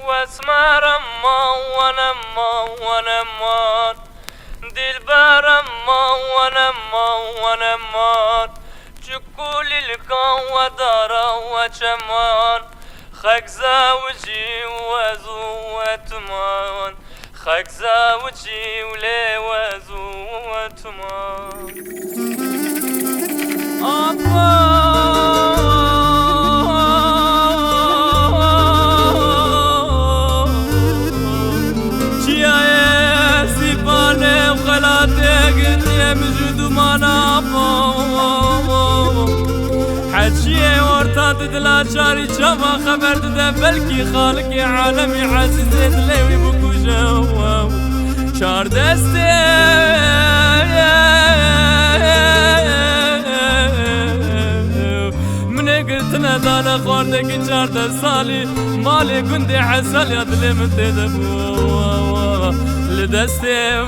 واسمر ونمان دلبر ونمان شكول الكون ودارا وشمان خك زوجي وزوتمان خك زوجي ولي وزوتمان حجي ورطات دلا شاري شما خبرت ده بلكي خالقي عالمي عزيزت ليوي بكو جوا شار دستي من قلت ندانا خوردك شار دستالي مالي كنتي حسال يدلي من تدبو لدستي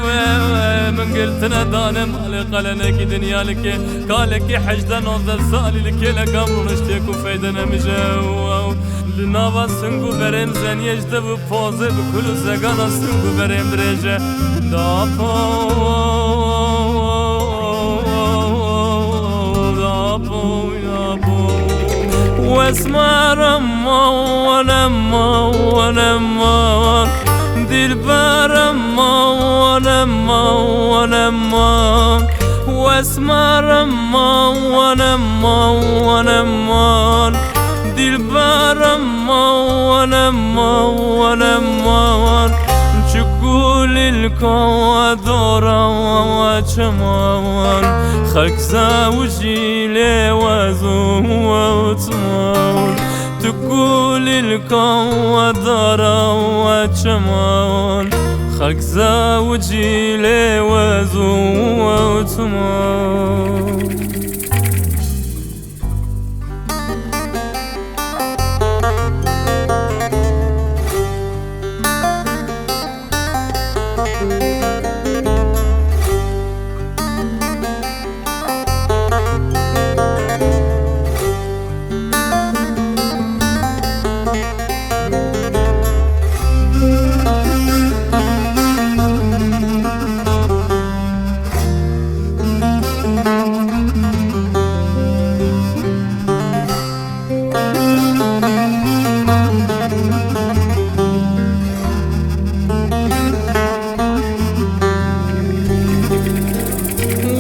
من قلت ندانا مالي قلنك دنيا لك قالك حجدا نوضل سالي لك لك امر نشتيك وفيدنا مجاو لنابا سنگو بريم زن يجده بپوزه بكلو زگانا سنگو بريم بريجه دابو واسمر ونمان دلبر ونمان واسمر ونمان دلبر ونمان شكول الكون دورا وشمان خلق زوجي لي وزوتمان تقول الكون دورا وشمان خلق زوجي لي وزوتمان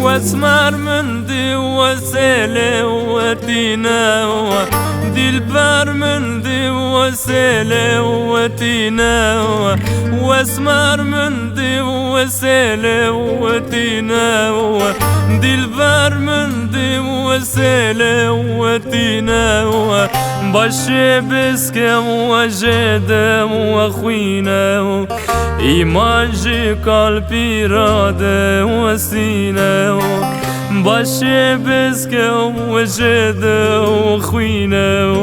واسمر من دي وسيلي وتينا دلبر من دي وسيلي وتينا واسمر من دي وسيلي وتينا دلبر من دي وسيلي وتينا باشي بسكم وجدم وخوينا إيمانجي قلبي رادة وسينا باشي بسكم وجدم وخوينا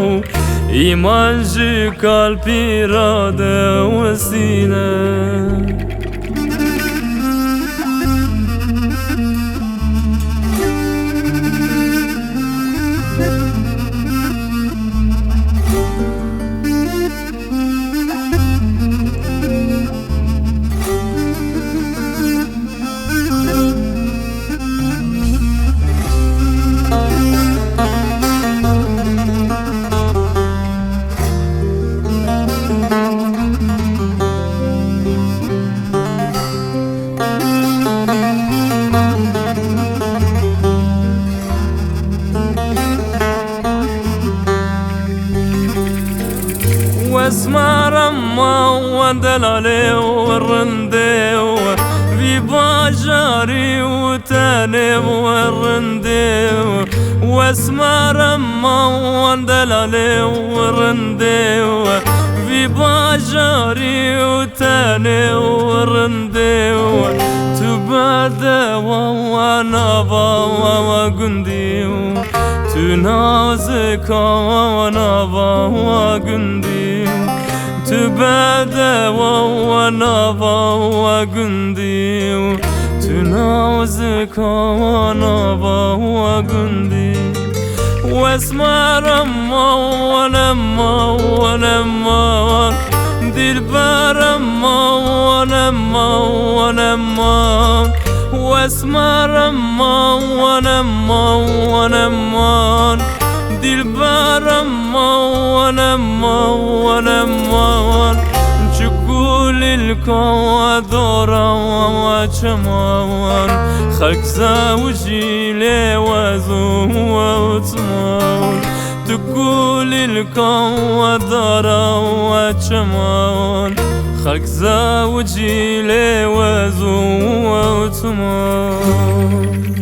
إيمانجي قلبي رادة وسينا واسمر ودلالي والرندي في باجاري وتاني والرندي واسمر ودلالي والرندي في باجاري وتاني والرندي تبادى ونابا وقندي تنازك ونابا وقندي تبادى ونابا وقندي تنازك ونابا وقندي واسمر ونمان دلبر امان امان امان واسمر امان امان امان دلبر امان امان امان شكول الكون دورا وشمان خلق زوجي لوازو وتمان تقول الكون دورا وشمان خلق زوجي لوازو وتمان